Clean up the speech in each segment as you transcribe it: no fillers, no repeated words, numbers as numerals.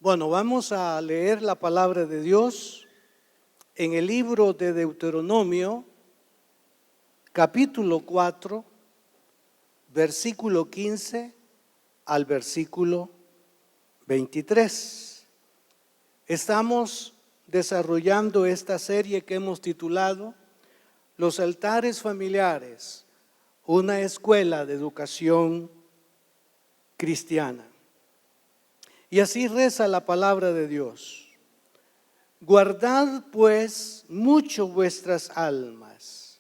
Bueno, vamos a leer la palabra de Dios en el libro de Deuteronomio, capítulo 4, versículo 15 al versículo 23. Estamos desarrollando esta serie que hemos titulado Los altares familiares, una escuela de educación cristiana. Y así reza la palabra de Dios. Guardad pues mucho vuestras almas,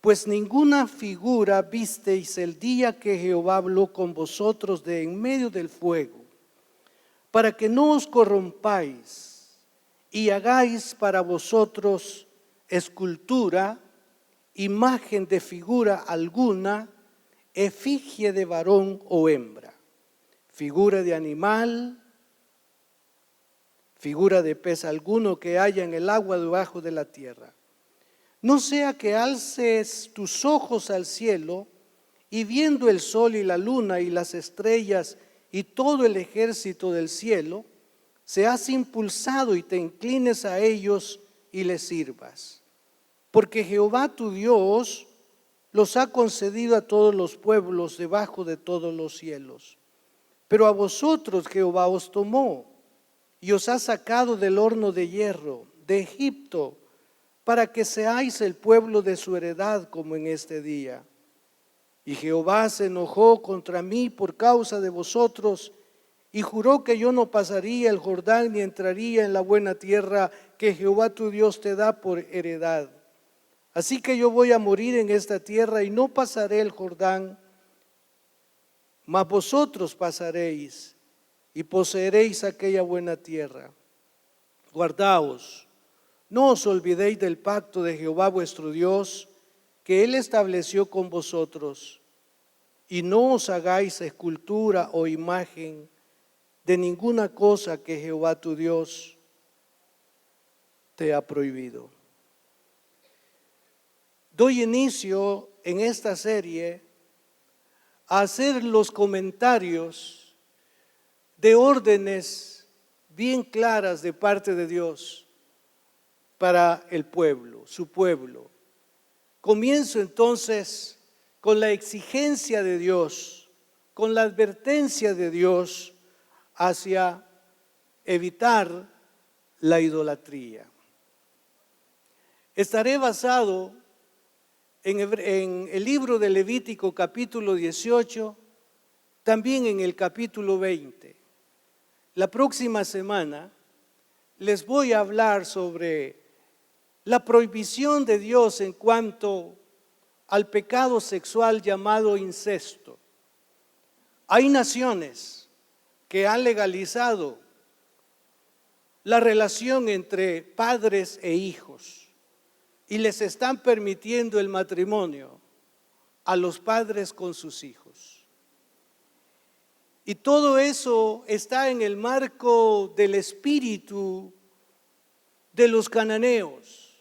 pues ninguna figura visteis el día que Jehová habló con vosotros de en medio del fuego, para que no os corrompáis y hagáis para vosotros escultura, imagen de figura alguna, efigie de varón o hembra, figura de animal, figura de pez alguno que haya en el agua debajo de la tierra. No sea que alces tus ojos al cielo y viendo el sol y la luna y las estrellas y todo el ejército del cielo, seas impulsado y te inclines a ellos y les sirvas. Porque Jehová tu Dios los ha concedido a todos los pueblos debajo de todos los cielos. Pero a vosotros Jehová os tomó y os ha sacado del horno de hierro, de Egipto, para que seáis el pueblo de su heredad como en este día. Y Jehová se enojó contra mí por causa de vosotros y juró que yo no pasaría el Jordán ni entraría en la buena tierra que Jehová tu Dios te da por heredad. Así que yo voy a morir en esta tierra y no pasaré el Jordán, mas vosotros pasaréis y poseeréis aquella buena tierra. Guardaos, no os olvidéis del pacto de Jehová vuestro Dios, que Él estableció con vosotros, y no os hagáis escultura o imagen de ninguna cosa que Jehová tu Dios te ha prohibido. Doy inicio en esta serie a hacer los comentarios de órdenes bien claras de parte de Dios para el pueblo, su pueblo. Comienzo entonces con la exigencia de Dios, con la advertencia de Dios hacia evitar la idolatría. Estaré basado en el libro de Levítico capítulo 18, también en el capítulo 20. La próxima semana les voy a hablar sobre la prohibición de Dios en cuanto al pecado sexual llamado incesto. Hay naciones que han legalizado la relación entre padres e hijos y les están permitiendo el matrimonio a los padres con sus hijos. Y todo eso está en el marco del espíritu de los cananeos.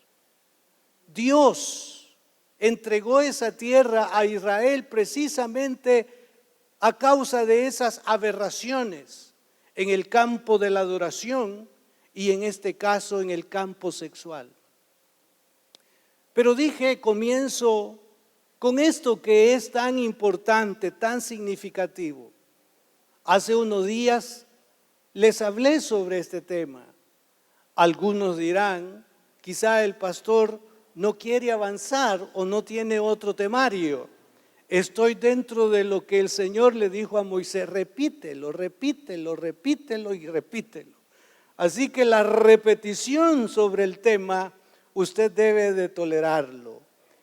Dios entregó esa tierra a Israel precisamente a causa de esas aberraciones en el campo de la adoración y en este caso en el campo sexual. Pero comienzo con esto que es tan importante, tan significativo. Hace unos días les hablé sobre este tema. Algunos dirán, quizá el pastor no quiere avanzar o no tiene otro temario. Estoy dentro de lo que el Señor le dijo a Moisés, repítelo, repítelo, repítelo y repítelo. Así que la repetición sobre el tema usted debe de tolerarlo.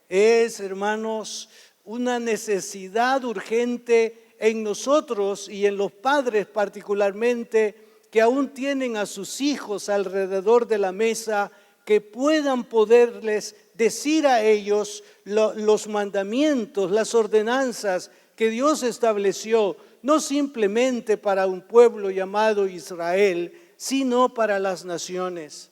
Es, hermanos, una necesidad urgente en nosotros y en los padres particularmente que aún tienen a sus hijos alrededor de la mesa, que puedan poderles decir a ellos los mandamientos, las ordenanzas que Dios estableció, no simplemente para un pueblo llamado Israel, sino para las naciones.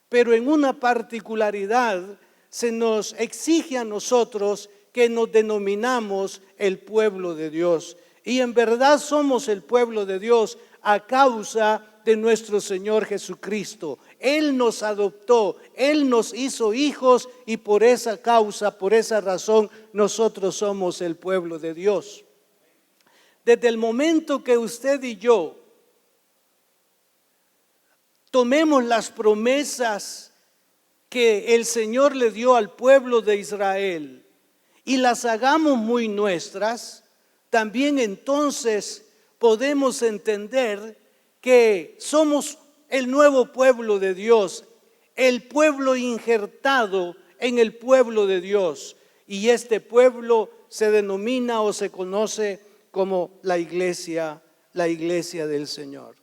Pero en una particularidad se nos exige a nosotros que nos denominamos el pueblo de Dios. Y en verdad somos el pueblo de Dios a causa de nuestro Señor Jesucristo. Él nos adoptó, Él nos hizo hijos y por esa causa, por esa razón, nosotros somos el pueblo de Dios. Desde el momento que usted y yo tomemos las promesas que el Señor le dio al pueblo de Israel y las hagamos muy nuestras, también entonces podemos entender que somos el nuevo pueblo de Dios, el pueblo injertado en el pueblo de Dios. Y este pueblo se denomina o se conoce como la iglesia del Señor.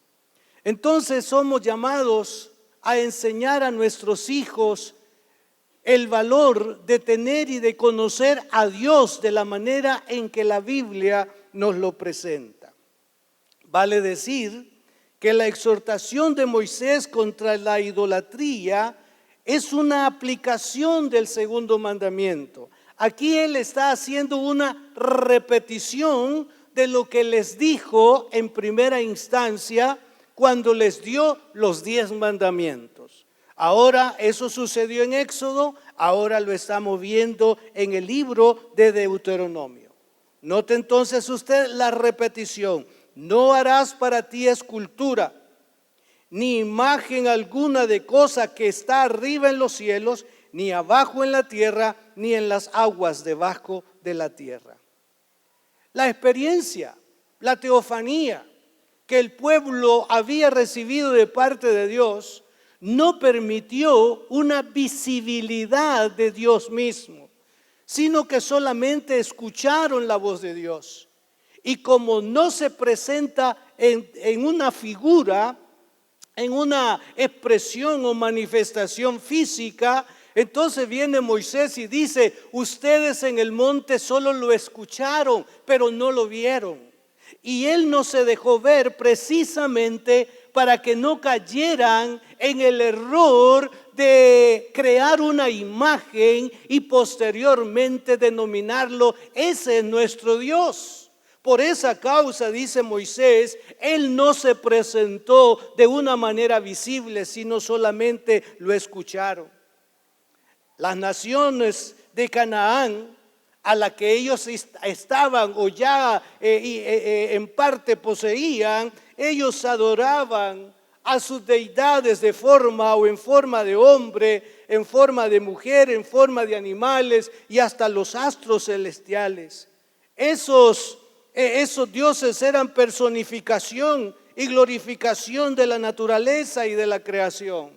Entonces somos llamados a enseñar a nuestros hijos el valor de tener y de conocer a Dios de la manera en que la Biblia nos lo presenta. Vale decir que la exhortación de Moisés contra la idolatría es una aplicación del segundo mandamiento. Aquí él está haciendo una repetición de lo que les dijo en primera instancia cuando les dio los 10 mandamientos. Ahora eso sucedió en Éxodo, ahora lo estamos viendo en el libro de Deuteronomio. Note entonces usted la repetición: no harás para ti escultura, ni imagen alguna de cosa que está arriba en los cielos, ni abajo en la tierra, ni en las aguas debajo de la tierra. La experiencia, la teofanía que el pueblo había recibido de parte de Dios no permitió una visibilidad de Dios mismo, sino que solamente escucharon la voz de Dios. Y como no se presenta en una figura, en una expresión o manifestación física, entonces viene Moisés y dice: ustedes en el monte solo lo escucharon, pero no lo vieron. Y él no se dejó ver precisamente para que no cayeran en el error de crear una imagen y posteriormente denominarlo: ese es nuestro Dios. Por esa causa, dice Moisés, él no se presentó de una manera visible, sino solamente lo escucharon. Las naciones de Canaán, a la que ellos estaban o ya en parte poseían, ellos adoraban a sus deidades de forma o en forma de hombre, en forma de mujer, en forma de animales y hasta los astros celestiales. Esos dioses eran personificación y glorificación de la naturaleza y de la creación.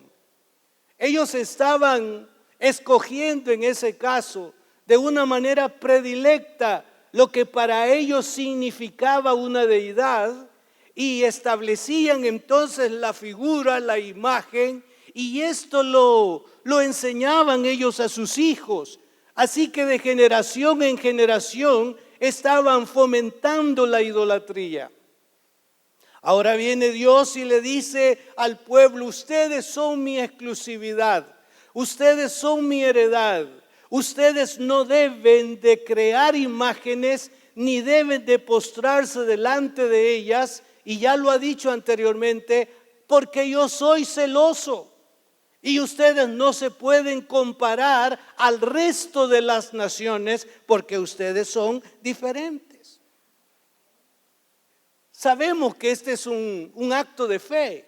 Ellos estaban escogiendo en ese caso de una manera predilecta lo que para ellos significaba una deidad, y establecían entonces la figura, la imagen, y esto lo enseñaban ellos a sus hijos. Así que de generación en generación estaban fomentando la idolatría. Ahora viene Dios y le dice al pueblo: ustedes son mi exclusividad, ustedes son mi heredad, ustedes no deben de crear imágenes ni deben de postrarse delante de ellas. Y ya lo ha dicho anteriormente, porque yo soy celoso y ustedes no se pueden comparar al resto de las naciones porque ustedes son diferentes. Sabemos que este es un acto de fe.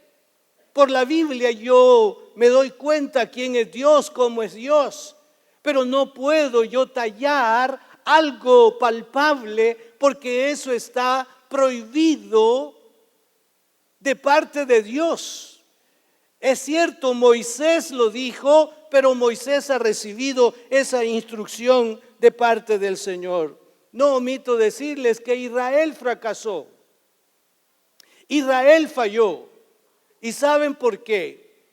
Por la Biblia yo me doy cuenta quién es Dios, cómo es Dios, pero no puedo yo tallar algo palpable porque eso está prohibido de parte de Dios. Es cierto, Moisés lo dijo, pero Moisés ha recibido esa instrucción de parte del Señor. No omito decirles que Israel fracasó. Israel falló. ¿Y saben por qué?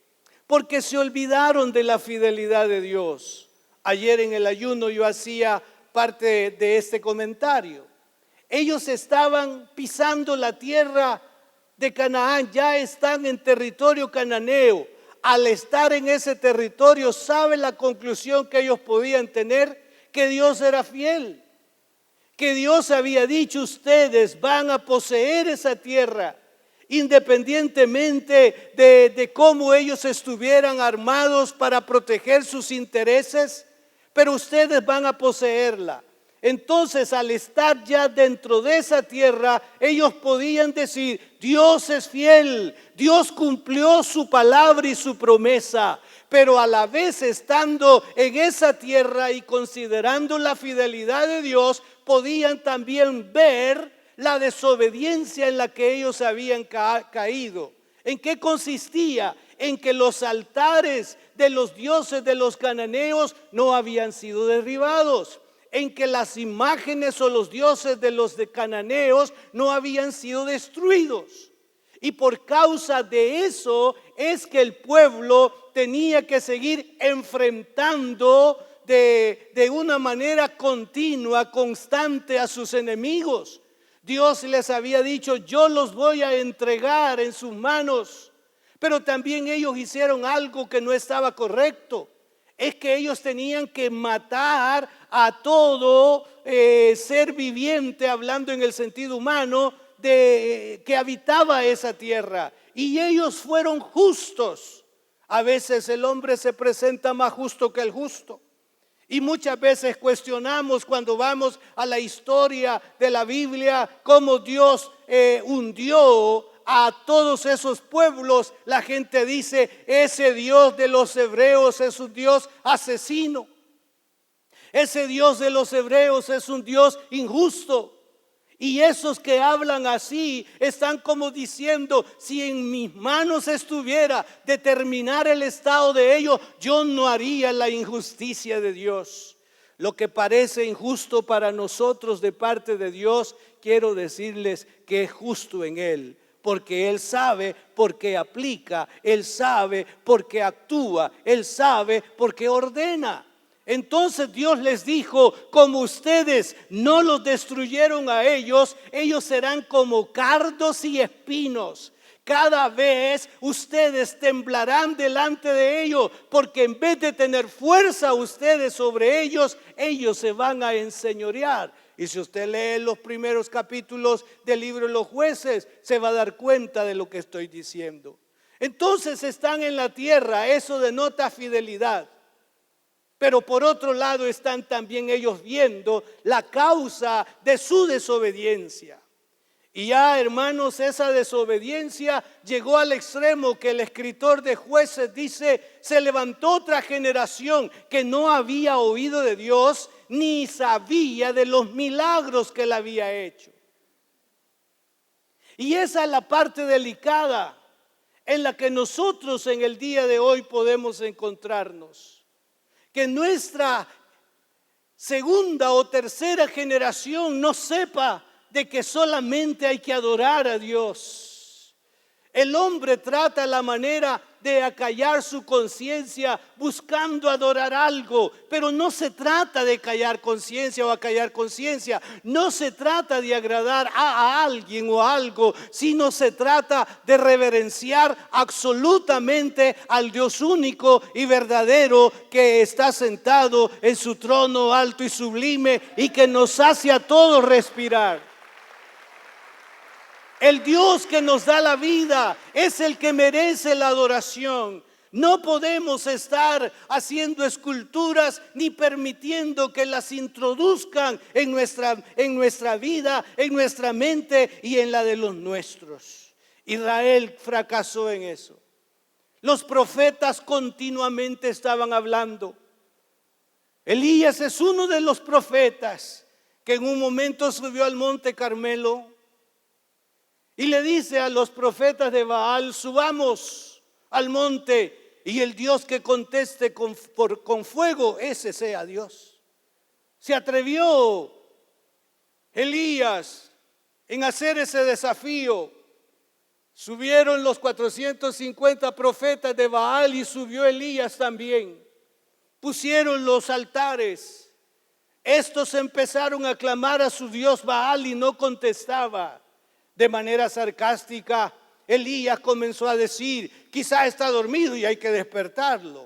Porque se olvidaron de la fidelidad de Dios. Ayer en el ayuno yo hacía parte de este comentario. Ellos estaban pisando la tierra de Canaán, ya están en territorio cananeo. Al estar en ese territorio, ¿saben la conclusión que ellos podían tener? Que Dios era fiel, que Dios había dicho: ustedes van a poseer esa tierra. independientemente de cómo ellos estuvieran armados para proteger sus intereses, pero ustedes van a poseerla. Entonces, al estar ya dentro de esa tierra, ellos podían decir: Dios es fiel, Dios cumplió su palabra y su promesa. Pero a la vez, estando en esa tierra y considerando la fidelidad de Dios, podían también ver la desobediencia en la que ellos habían caído. ¿En qué consistía? En que los altares de los dioses de los cananeos no habían sido derribados, en que las imágenes o los dioses de los cananeos no habían sido destruidos. Y por causa de eso es que el pueblo tenía que seguir enfrentando de una manera continua, constante a sus enemigos. Dios les había dicho: yo los voy a entregar en sus manos. Pero también ellos hicieron algo que no estaba correcto. Es que ellos tenían que matar a todo ser viviente, hablando en el sentido humano, que habitaba esa tierra. Y ellos fueron justos. A veces el hombre se presenta más justo que el justo. Y muchas veces cuestionamos, cuando vamos a la historia de la Biblia, cómo Dios hundió a todos esos pueblos. La gente dice: ese Dios de los hebreos es un Dios asesino. Ese Dios de los hebreos es un Dios injusto. Y esos que hablan así están como diciendo: si en mis manos estuviera determinar el estado de ellos, yo no haría la injusticia de Dios. Lo que parece injusto para nosotros de parte de Dios, quiero decirles que es justo en Él. Porque Él sabe porque aplica, Él sabe porque actúa, Él sabe porque ordena. Entonces Dios les dijo: como ustedes no los destruyeron a ellos, ellos serán como cardos y espinos. Cada vez ustedes temblarán delante de ellos, porque en vez de tener fuerza ustedes sobre ellos, ellos se van a enseñorear. Y si usted lee los primeros capítulos del libro de los Jueces, se va a dar cuenta de lo que estoy diciendo. Entonces están en la tierra, eso denota fidelidad. Pero por otro lado están también ellos viendo la causa de su desobediencia. Y ya, hermanos, esa desobediencia llegó al extremo que el escritor de Jueces dice: se levantó otra generación que no había oído de Dios ni sabía de los milagros que él había hecho. Y esa es la parte delicada en la que nosotros en el día de hoy podemos encontrarnos. Que nuestra segunda o tercera generación no sepa de que solamente hay que adorar a Dios. El hombre trata la manera de acallar su conciencia buscando adorar algo, pero no se trata de callar conciencia o acallar conciencia, no se trata de agradar a alguien o a algo, sino se trata de reverenciar absolutamente al Dios único y verdadero que está sentado en su trono alto y sublime y que nos hace a todos respirar. El Dios que nos da la vida es el que merece la adoración. No podemos estar haciendo esculturas ni permitiendo que las introduzcan en nuestra vida, en nuestra mente y en la de los nuestros. Israel fracasó en eso. Los profetas continuamente estaban hablando. Elías es uno de los profetas que en un momento subió al monte Carmelo y le dice a los profetas de Baal: subamos al monte y el Dios que conteste con fuego, ese sea Dios. Se atrevió Elías en hacer ese desafío. Subieron los 450 profetas de Baal y subió Elías también. Pusieron los altares. Estos empezaron a clamar a su Dios Baal y no contestaba. De manera sarcástica, Elías comenzó a decir: quizá está dormido y hay que despertarlo.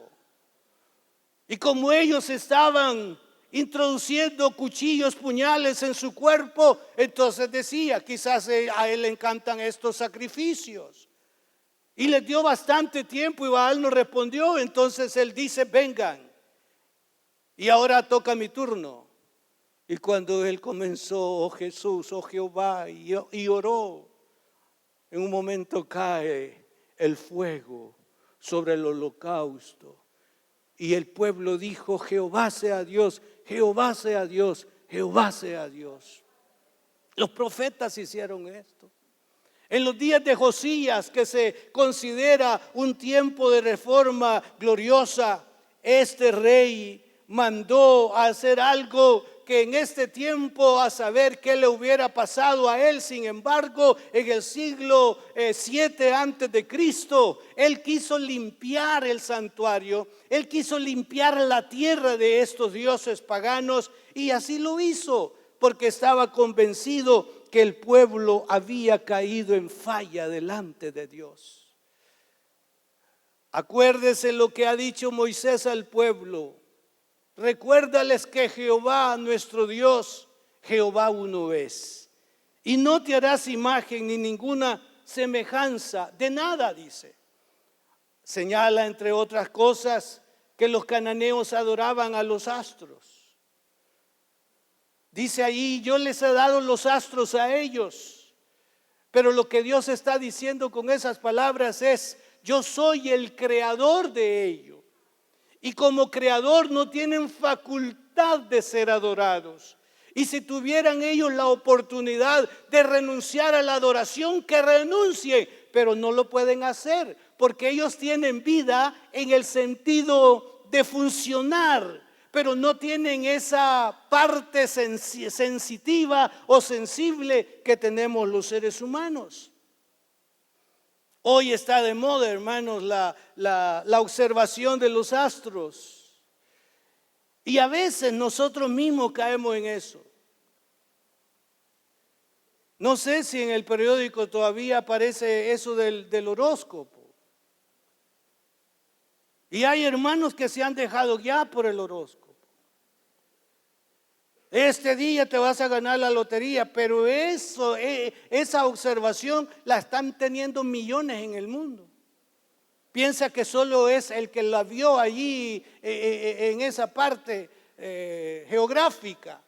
Y como ellos estaban introduciendo cuchillos, puñales en su cuerpo. Entonces decía, quizás a él le encantan estos sacrificios. Y les dio bastante tiempo y Baal no respondió. Entonces él dice, vengan. Y ahora toca mi turno. Y cuando él comenzó, oh Jesús, oh Jehová, y oró, en un momento cae el fuego sobre el holocausto. Y el pueblo dijo, Jehová sea Dios, Jehová sea Dios, Jehová sea Dios. Los profetas hicieron esto. En los días de Josías, que se considera un tiempo de reforma gloriosa, este rey mandó a hacer algo que en este tiempo, a saber qué le hubiera pasado a él. Sin embargo, en el siglo 7 antes de Cristo, él quiso limpiar el santuario, él quiso limpiar la tierra de estos dioses paganos, y así lo hizo, porque estaba convencido que el pueblo había caído en falla delante de Dios. Acuérdese lo que ha dicho Moisés al pueblo. Recuérdales que Jehová nuestro Dios, Jehová uno es. Y no te harás imagen ni ninguna semejanza de nada, dice. Señala, entre otras cosas, que los cananeos adoraban a los astros. Dice ahí, yo les he dado los astros a ellos. Pero lo que Dios está diciendo con esas palabras es, yo soy el creador de ellos. Y como creador no tienen facultad de ser adorados. Y si tuvieran ellos la oportunidad de renunciar a la adoración, que renuncien, pero no lo pueden hacer, porque ellos tienen vida en el sentido de funcionar, pero no tienen esa parte sensitiva o sensible que tenemos los seres humanos. Hoy está de moda, hermanos, la observación de los astros. Y a veces nosotros mismos caemos en eso. No sé si en el periódico todavía aparece eso del horóscopo. Y hay hermanos que se han dejado guiar por el horóscopo. Este día te vas a ganar la lotería, pero esa observación la están teniendo millones en el mundo. Piensa que solo es el que la vio allí en esa parte geográfica.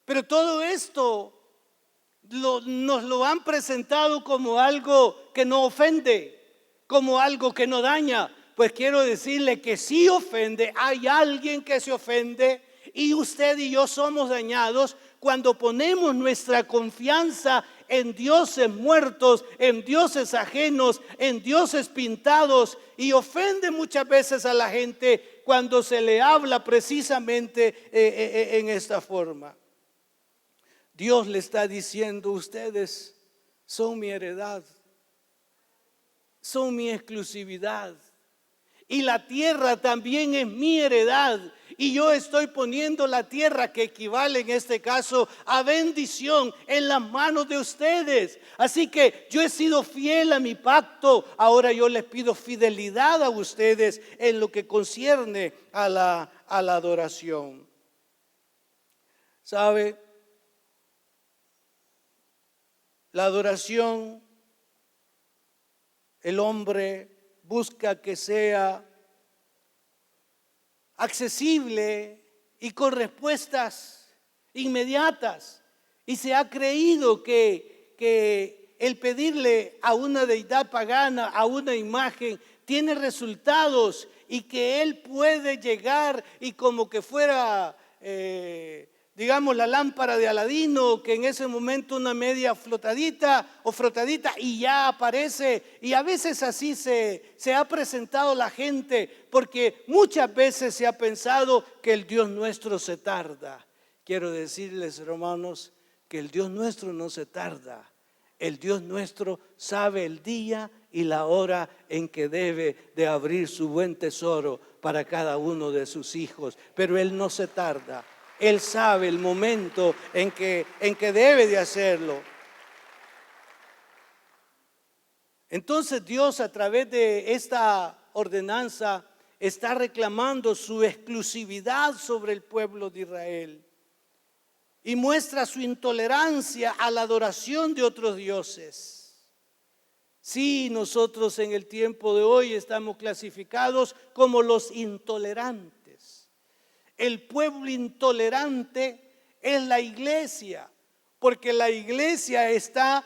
Pero todo esto nos lo han presentado como algo que no ofende, como algo que no daña. Pues quiero decirle que sí ofende, hay alguien que se ofende. Y usted y yo somos dañados cuando ponemos nuestra confianza en dioses muertos, en dioses ajenos, en dioses pintados, y ofende muchas veces a la gente cuando se le habla precisamente en esta forma. Dios le está diciendo, ustedes son mi heredad, son mi exclusividad. Y la tierra también es mi heredad. Y yo estoy poniendo la tierra, que equivale en este caso a bendición, en las manos de ustedes. Así que yo he sido fiel a mi pacto. Ahora yo les pido fidelidad a ustedes en lo que concierne a la adoración. ¿Sabe? La adoración, el hombre busca que sea accesible y con respuestas inmediatas. Y se ha creído que el pedirle a una deidad pagana, a una imagen, tiene resultados, y que él puede llegar y como que fuera digamos la lámpara de Aladino, que en ese momento una media flotadita o frotadita y ya aparece. Y a veces así se ha presentado la gente, porque muchas veces se ha pensado que el Dios nuestro se tarda. Quiero decirles, hermanos, que el Dios nuestro no se tarda. El Dios nuestro sabe el día y la hora en que debe de abrir su buen tesoro para cada uno de sus hijos, pero Él no se tarda. Él sabe el momento en que debe de hacerlo. Entonces Dios, a través de esta ordenanza, está reclamando su exclusividad sobre el pueblo de Israel y muestra su intolerancia a la adoración de otros dioses. Sí, nosotros en el tiempo de hoy estamos clasificados como los intolerantes. El pueblo intolerante es la iglesia, porque la iglesia está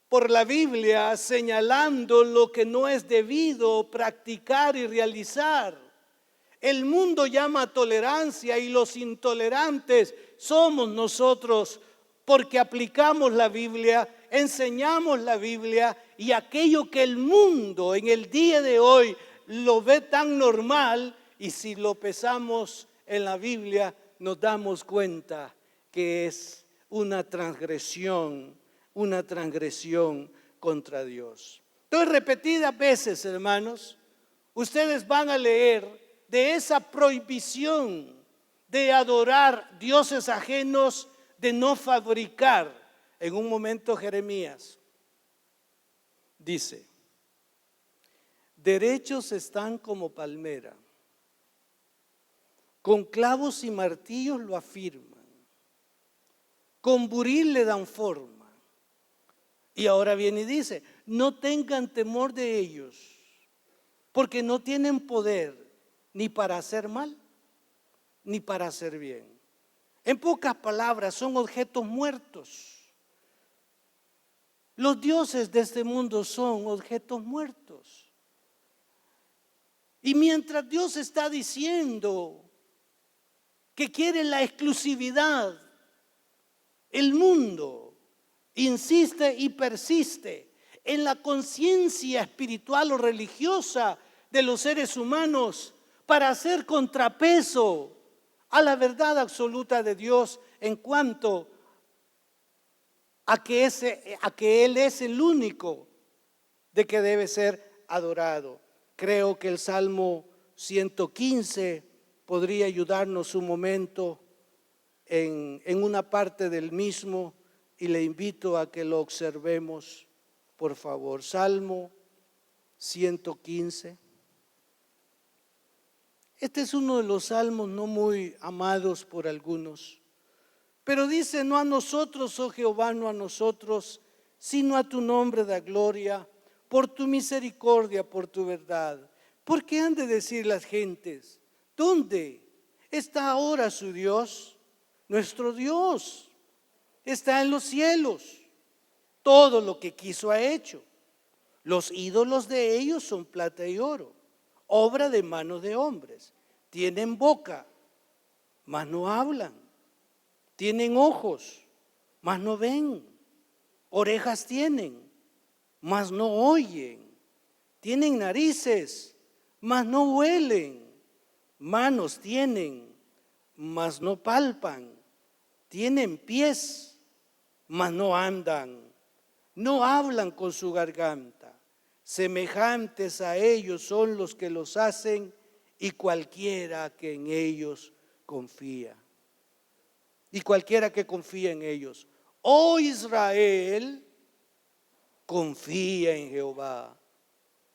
por la Biblia señalando lo que no es debido practicar y realizar. El mundo llama tolerancia y los intolerantes somos nosotros, porque aplicamos la Biblia, enseñamos la Biblia, y aquello que el mundo en el día de hoy lo ve tan normal, y si lo pesamos en la Biblia nos damos cuenta que es una transgresión contra Dios. Entonces, repetidas veces, hermanos, ustedes van a leer de esa prohibición de adorar dioses ajenos, de no fabricar. En un momento Jeremías dice: derechos están como palmera, con clavos y martillos lo afirman, con buril le dan forma. Y ahora viene y dice: no tengan temor de ellos, porque no tienen poder ni para hacer mal, ni para hacer bien. En pocas palabras, son objetos muertos. Los dioses de este mundo son objetos muertos. Y mientras Dios está diciendo que quiere la exclusividad, el mundo insiste y persiste en la conciencia espiritual o religiosa de los seres humanos para hacer contrapeso a la verdad absoluta de Dios en cuanto a que Él es el único de que debe ser adorado. Creo que el Salmo 115 podría ayudarnos un momento en una parte del mismo, y le invito a que lo observemos, por favor. Salmo 115. Este es uno de los salmos no muy amados por algunos, pero dice: no a nosotros, oh Jehová, no a nosotros, sino a tu nombre da gloria, por tu misericordia, por tu verdad. ¿Por qué han de decir las gentes: ¿dónde está ahora su Dios? Nuestro Dios está en los cielos, todo lo que quiso ha hecho. Los ídolos de ellos son plata y oro, obra de manos de hombres. Tienen boca, mas no hablan. Tienen ojos, mas no ven. Orejas tienen, mas no oyen. Tienen narices, mas no huelen. Manos tienen, mas no palpan. Tienen pies, mas no andan. No hablan con su garganta. Semejantes a ellos son los que los hacen, y cualquiera que en ellos confía. Y cualquiera que confía en ellos. Oh Israel, confía en Jehová.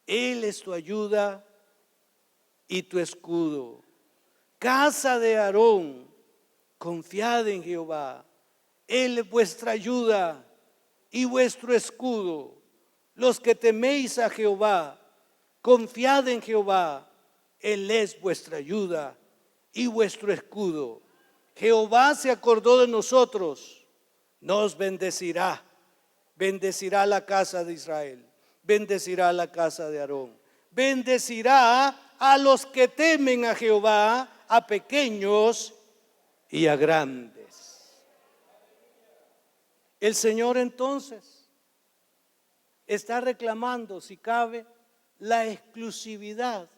Él es tu ayuda y tu escudo. Casa de Aarón, confiad en Jehová. Él es vuestra ayuda y vuestro escudo. Los que teméis a Jehová, confiad en Jehová. Él es vuestra ayuda y vuestro escudo. Jehová se acordó de nosotros, nos bendecirá. Bendecirá la casa de Israel, bendecirá la casa de Aarón, bendecirá a los que temen a Jehová, a pequeños y a grandes. El Señor entonces está reclamando, si cabe, la exclusividad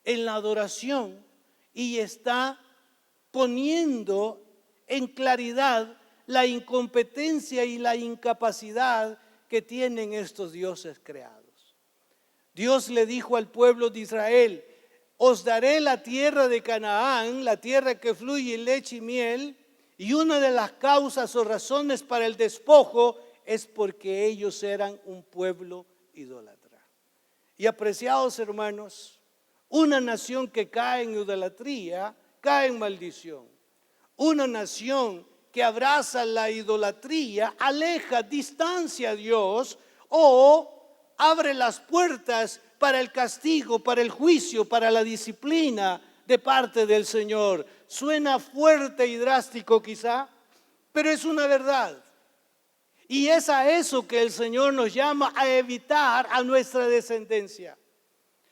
en la adoración, y está poniendo en claridad la incompetencia y la incapacidad que tienen estos dioses creados. Dios le dijo al pueblo de Israel: os daré la tierra de Canaán, la tierra que fluye leche y miel, y una de las causas o razones para el despojo es porque ellos eran un pueblo idólatra. Y apreciados hermanos, una nación que cae en idolatría, cae en maldición. Una nación que abraza la idolatría, aleja, distancia a Dios o abre las puertas para el castigo, para el juicio, para la disciplina de parte del Señor. Suena fuerte y drástico quizá, pero es una verdad. Y es a eso que el Señor nos llama a evitar a nuestra descendencia.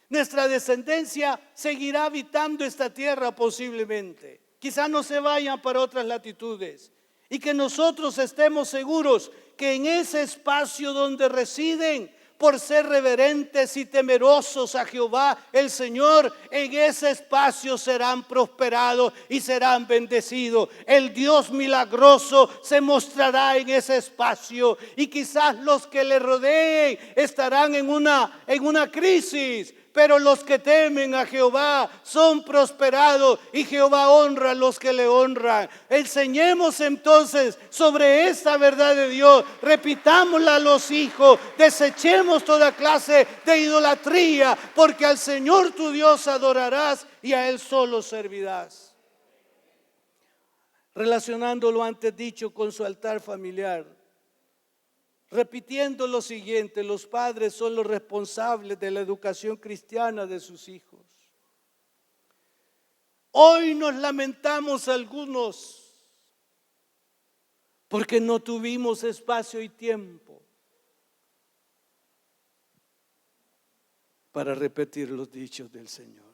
Nuestra descendencia seguirá habitando esta tierra posiblemente. Quizá no se vayan para otras latitudes. Y que nosotros estemos seguros que en ese espacio donde residen, por ser reverentes y temerosos a Jehová el Señor, en ese espacio serán prosperados y serán bendecidos. El Dios milagroso se mostrará en ese espacio y quizás los que le rodeen estarán en una crisis, pero los que temen a Jehová son prosperados y Jehová honra a los que le honran. Enseñemos entonces sobre esta verdad de Dios, repitámosla a los hijos, desechemos toda clase de idolatría, porque al Señor tu Dios adorarás y a Él solo servirás. Relacionando lo antes dicho con su altar familiar, repitiendo lo siguiente: los padres son los responsables de la educación cristiana de sus hijos. Hoy nos lamentamos algunos porque no tuvimos espacio y tiempo para repetir los dichos del Señor.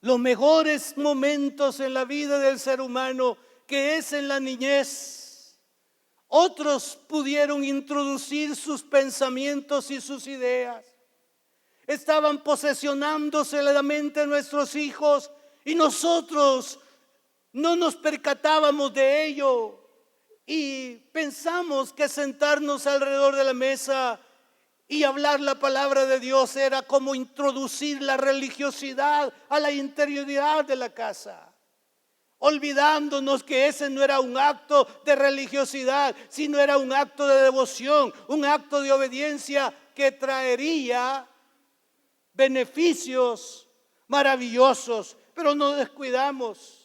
Los mejores momentos en la vida del ser humano, que es en la niñez. Otros pudieron introducir sus pensamientos y sus ideas. Estaban posesionándose la mente de nuestros hijos y nosotros no nos percatábamos de ello. Y pensamos que sentarnos alrededor de la mesa y hablar la palabra de Dios era como introducir la religiosidad a la interioridad de la casa, olvidándonos que ese no era un acto de religiosidad, sino era un acto de devoción, un acto de obediencia que traería beneficios maravillosos. Pero no descuidamos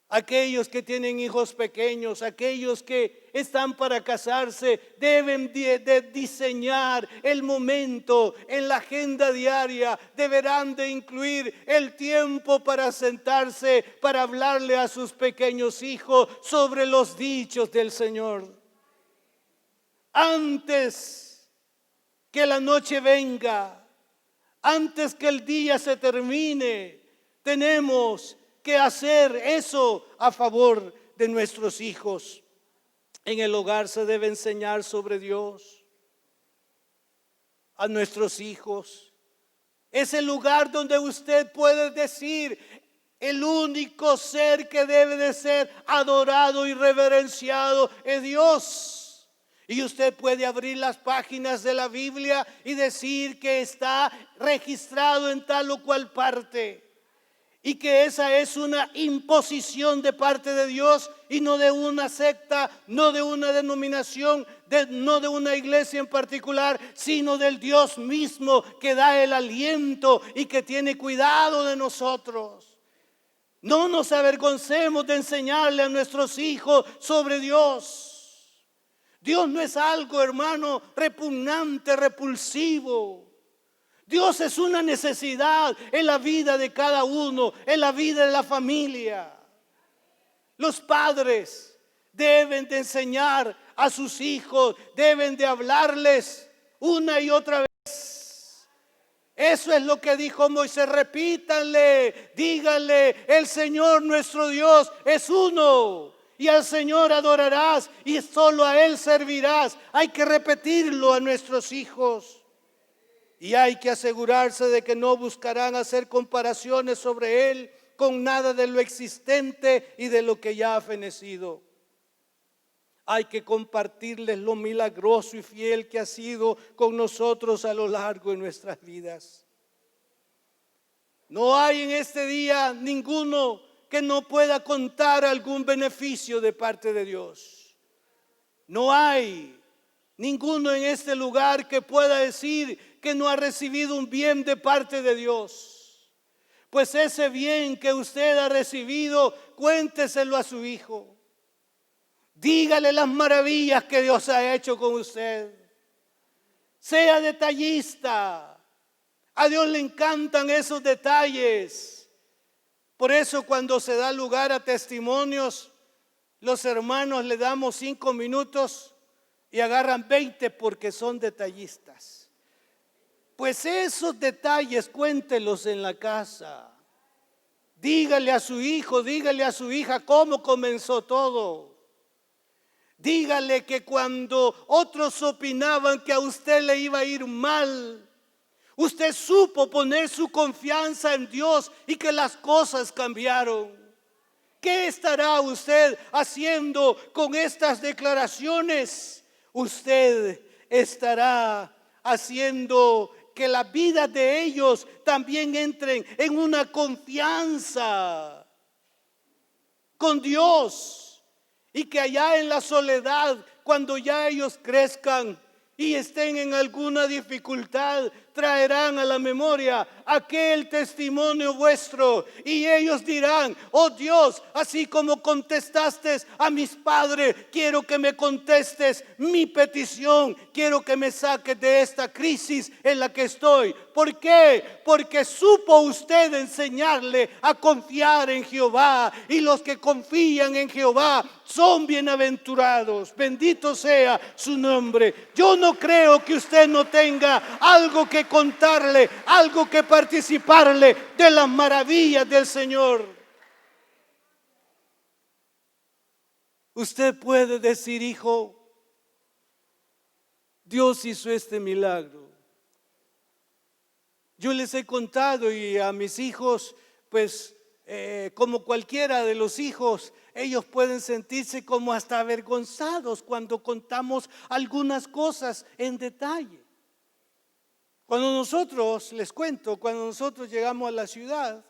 aquellos que tienen hijos pequeños, aquellos que están para casarse, deben de diseñar el momento en la agenda diaria. Deberán de incluir el tiempo para sentarse, para hablarle a sus pequeños hijos sobre los dichos del Señor. Antes que la noche venga, antes que el día se termine, tenemos que hacer eso a favor de nuestros hijos. En el hogar se debe enseñar sobre Dios a nuestros hijos. Es el lugar donde usted puede decir: el único ser que debe de ser adorado y reverenciado es Dios. Y usted puede abrir las páginas de la Biblia y decir que está registrado en tal o cual parte, y que esa es una imposición de parte de Dios y no de una secta, no de una denominación, no de una iglesia en particular, sino del Dios mismo que da el aliento y que tiene cuidado de nosotros. No nos avergoncemos de enseñarle a nuestros hijos sobre Dios. Dios no es algo, hermano, repugnante, repulsivo. Dios es una necesidad en la vida de cada uno, en la vida de la familia. Los padres deben de enseñar a sus hijos, deben de hablarles una y otra vez. Eso es lo que dijo Moisés: repítanle, díganle, el Señor nuestro Dios es uno. Y al Señor adorarás y solo a Él servirás. Hay que repetirlo a nuestros hijos. Y hay que asegurarse de que no buscarán hacer comparaciones sobre Él con nada de lo existente y de lo que ya ha fenecido. Hay que compartirles lo milagroso y fiel que ha sido con nosotros a lo largo de nuestras vidas. No hay en este día ninguno que no pueda contar algún beneficio de parte de Dios. No hay. Ninguno en este lugar que pueda decir que no ha recibido un bien de parte de Dios. Pues ese bien que usted ha recibido, cuénteselo a su hijo. Dígale las maravillas que Dios ha hecho con usted. Sea detallista. A Dios le encantan esos detalles. Por eso cuando se da lugar a testimonios, los hermanos le damos 5 minutos y agarran 20 porque son detallistas. Pues esos detalles cuéntelos en la casa. Dígale a su hijo, dígale a su hija cómo comenzó todo. Dígale que cuando otros opinaban que a usted le iba a ir mal, usted supo poner su confianza en Dios y que las cosas cambiaron. ¿Qué estará usted haciendo con estas declaraciones? Usted estará haciendo que la vida de ellos también entren en una confianza con Dios. Y que allá en la soledad, cuando ya ellos crezcan y estén en alguna dificultad, traerán a la memoria aquel testimonio vuestro. Y ellos dirán: oh Dios, así como contestaste a mis padres, quiero que me contestes mi petición. Quiero que me saques de esta crisis en la que estoy. ¿Por qué? Porque supo usted enseñarle a confiar en Jehová. Y los que confían en Jehová son bienaventurados. Bendito sea su nombre. Yo no creo que usted no tenga algo que contarle, algo que participarle de las maravillas del Señor. Usted puede decir: hijo, Dios hizo este milagro. Yo les he contado, y a mis hijos, pues como cualquiera de los hijos, ellos pueden sentirse como hasta avergonzados cuando contamos algunas cosas en detalle. Cuando nosotros, les cuento, cuando nosotros llegamos a la ciudad,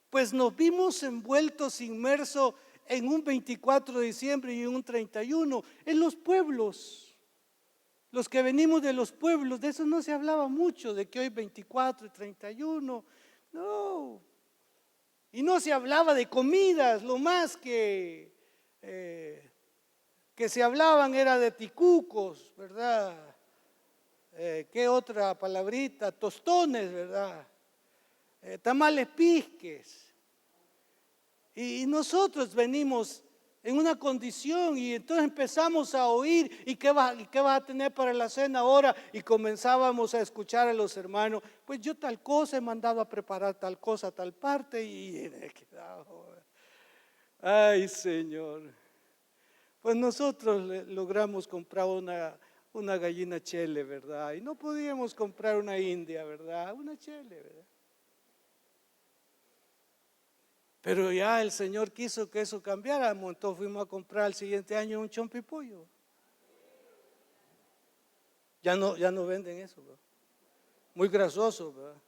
pues nos vimos envueltos, inmersos en un 24 de diciembre y en un 31, en los pueblos. Los que venimos de los pueblos, de eso no se hablaba mucho, de que hoy 24 y 31, no. Y no se hablaba de comidas, lo más que se hablaban era de ticucos, ¿verdad? ¿Qué otra palabrita? Tostones, ¿verdad? Tamales pisques. Y nosotros venimos en una condición, y entonces empezamos a oír: ¿y qué vas a tener para la cena ahora? Y comenzábamos a escuchar a los hermanos: pues yo tal cosa he mandado a preparar, tal cosa, tal parte. Y ay, Señor, pues nosotros logramos comprar una gallina chele, ¿verdad? Y no podíamos comprar una india, ¿verdad? Una chele, ¿verdad? Pero ya el Señor quiso que eso cambiara, entonces fuimos a comprar el siguiente año un chompipollo. Ya no venden eso, ¿verdad? Muy grasoso, ¿verdad?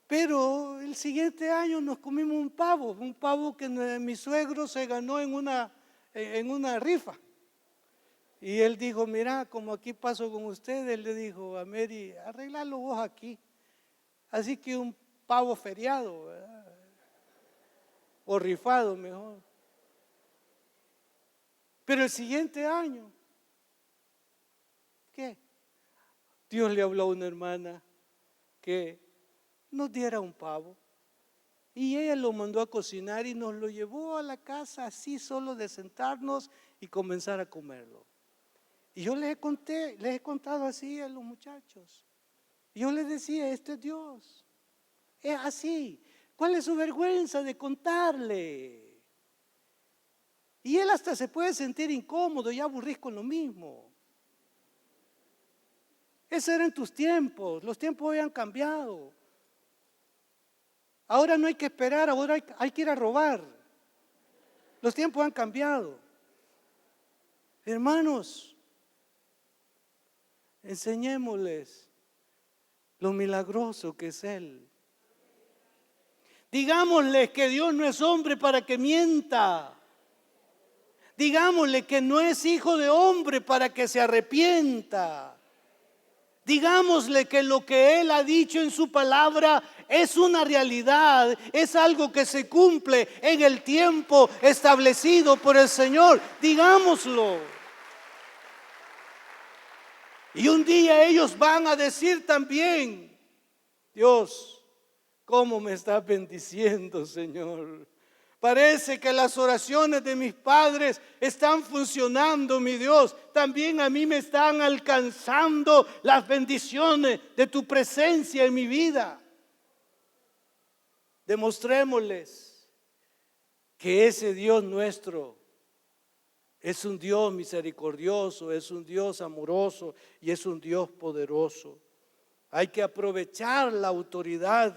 Pero el siguiente año nos comimos un pavo que mi suegro se ganó en una rifa. Y él dijo: mira, como aquí paso con ustedes, él le dijo a Mary: arreglalo vos aquí. Así que un pavo feriado, ¿verdad? O rifado mejor. Pero el siguiente año, ¿qué? Dios le habló a una hermana que nos diera un pavo. Y ella lo mandó a cocinar y nos lo llevó a la casa, así solo de sentarnos y comenzar a comerlo. Y yo les he contado así a los muchachos. Y yo les decía: este es Dios. Es así. ¿Cuál es su vergüenza de contarle? Y él hasta se puede sentir incómodo y aburrir con lo mismo. Esos eran tus tiempos. Los tiempos hoy han cambiado. Ahora no hay que esperar, ahora hay que ir a robar. Los tiempos han cambiado. Hermanos, enseñémosles lo milagroso que es Él. Digámosles que Dios no es hombre para que mienta. Digámosle que no es hijo de hombre para que se arrepienta. Digámosle que lo que Él ha dicho en su palabra es una realidad, es algo que se cumple en el tiempo establecido por el Señor. Digámoslo. Y un día ellos van a decir también: Dios, ¿cómo me estás bendiciendo, Señor? Parece que las oraciones de mis padres están funcionando, mi Dios. También a mí me están alcanzando las bendiciones de tu presencia en mi vida. Demostrémosles que ese Dios nuestro es un Dios misericordioso, es un Dios amoroso y es un Dios poderoso. Hay que aprovechar la autoridad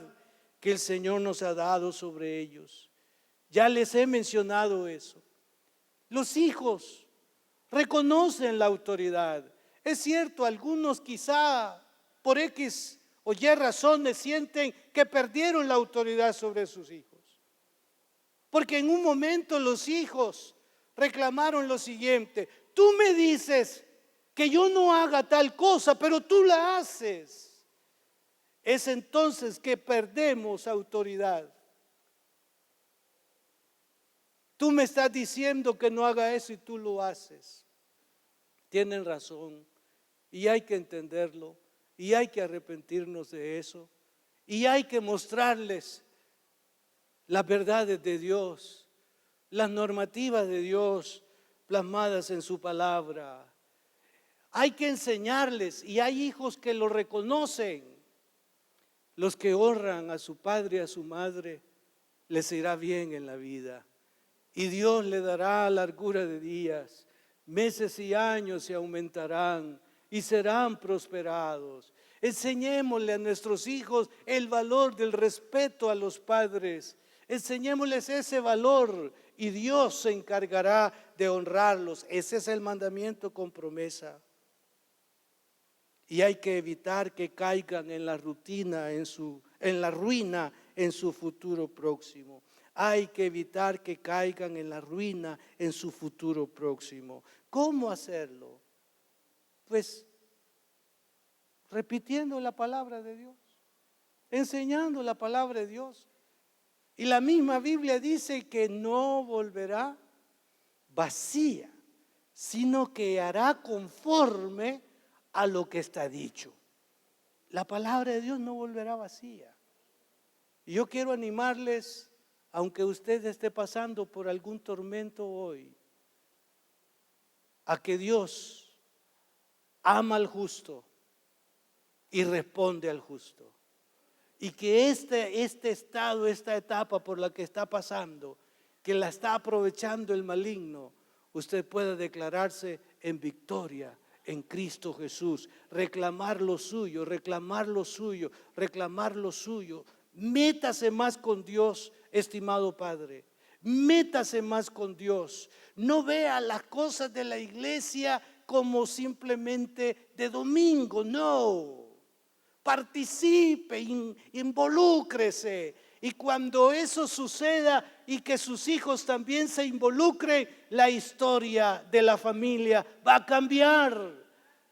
que el Señor nos ha dado sobre ellos. Ya les he mencionado eso. Los hijos reconocen la autoridad. Es cierto, algunos quizá por X o Y razones sienten que perdieron la autoridad sobre sus hijos. Porque en un momento los hijos reclamaron lo siguiente: tú me dices que yo no haga tal cosa, pero tú la haces. Es entonces que perdemos autoridad. Tú me estás diciendo que no haga eso y tú lo haces. Tienen razón y hay que entenderlo y hay que arrepentirnos de eso y hay que mostrarles las verdades de Dios, las normativas de Dios plasmadas en su palabra. Hay que enseñarles y hay hijos que lo reconocen. Los que honran a su padre y a su madre les irá bien en la vida. Y Dios le dará largura de días, meses y años se aumentarán y serán prosperados. Enseñémosle a nuestros hijos el valor del respeto a los padres. Enseñémosles ese valor y Dios se encargará de honrarlos. Ese es el mandamiento con promesa. Y hay que evitar que caigan en la rutina, en la ruina en su futuro próximo. Hay que evitar que caigan en la ruina en su futuro próximo. ¿Cómo hacerlo? Pues repitiendo la palabra de Dios, enseñando la palabra de Dios. Y la misma Biblia dice que no volverá vacía, sino que hará conforme a lo que está dicho. La palabra de Dios no volverá vacía. Y yo quiero animarles, aunque usted esté pasando por algún tormento hoy, a que Dios ama al justo y responde al justo. Y que este estado, esta etapa por la que está pasando, que la está aprovechando el maligno, usted pueda declararse en victoria en Cristo Jesús, reclamar lo suyo, reclamar lo suyo, reclamar lo suyo. Métase más con Dios, estimado Padre. Métase más con Dios. No vea las cosas de la iglesia como simplemente de domingo, no. Participe, involúcrese. Y cuando eso suceda y que sus hijos también se involucren, la historia de la familia va a cambiar.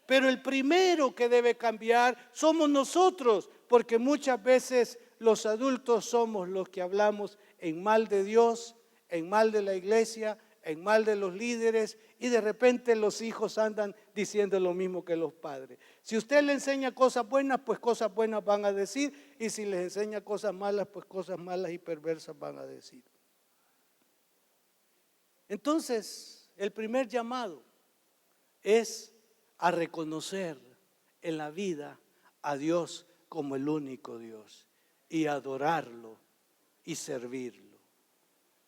Pero el primero que debe cambiar somos nosotros, porque muchas veces los adultos somos los que hablamos en mal de Dios, en mal de la iglesia, en mal de los líderes, y de repente los hijos andan diciendo lo mismo que los padres. Si usted le enseña cosas buenas, pues cosas buenas van a decir, y si les enseña cosas malas, pues cosas malas y perversas van a decir. Entonces, el primer llamado es a reconocer en la vida a Dios como el único Dios y adorarlo y servirlo.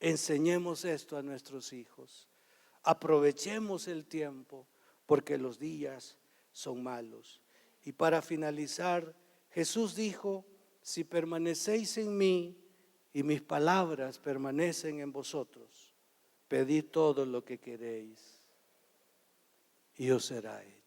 Enseñemos esto a nuestros hijos. Aprovechemos el tiempo porque los días son malos. Y para finalizar, Jesús dijo: si permanecéis en mí y mis palabras permanecen en vosotros, pedid todo lo que queréis y os será hecho.